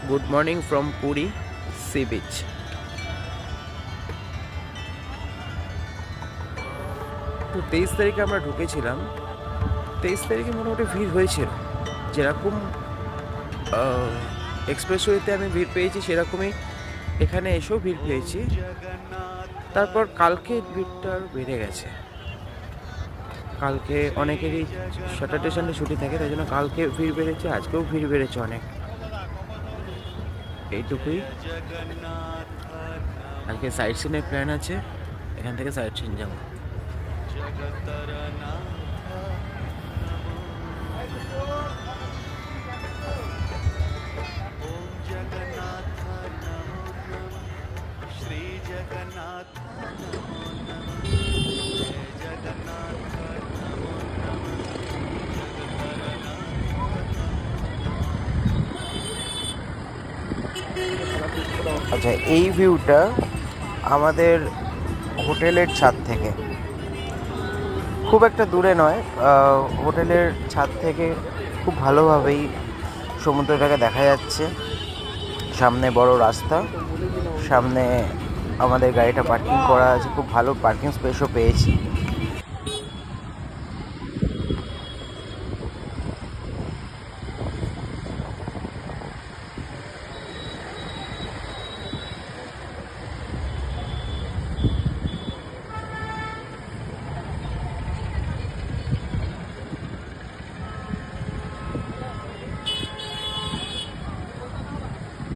Good morning from Puri sea beach. তো 23 তারিখে আমরা ঢুকেছিলাম। 23 তারিখে মোটামুটি ভিড় হয়েছিল, যেরকম এক্সপ্রেসওয়েতে আমি ভিড় পেয়েছি সেরকমই এখানে এসেও ভিড় পেয়েছি। তারপর কালকে ভিড়টা আরও বেড়ে গেছে। কালকে অনেকেরই স্যাটারডে সানডে ছুটি থাকে, তাই জন্য কালকে ভিড় বেড়েছে, আজকেও ভিড় বেড়েছে অনেক। এইটুকুই। আজকে সাইট সিনের প্ল্যান আছে, এখান থেকে সাইট সিন যাবো। আচ্ছা, এই ভিউটা আমাদের হোটেলের ছাদ থেকে, খুব একটা দূরে নয়। হোটেলের ছাদ থেকে খুব ভালোভাবেই সমুদ্রটাকে দেখা যাচ্ছে। সামনে বড় রাস্তা, সামনে আমাদের গাড়িটা পার্কিং করা আছে, খুব ভালো পার্কিং স্পেসও পেয়েছি।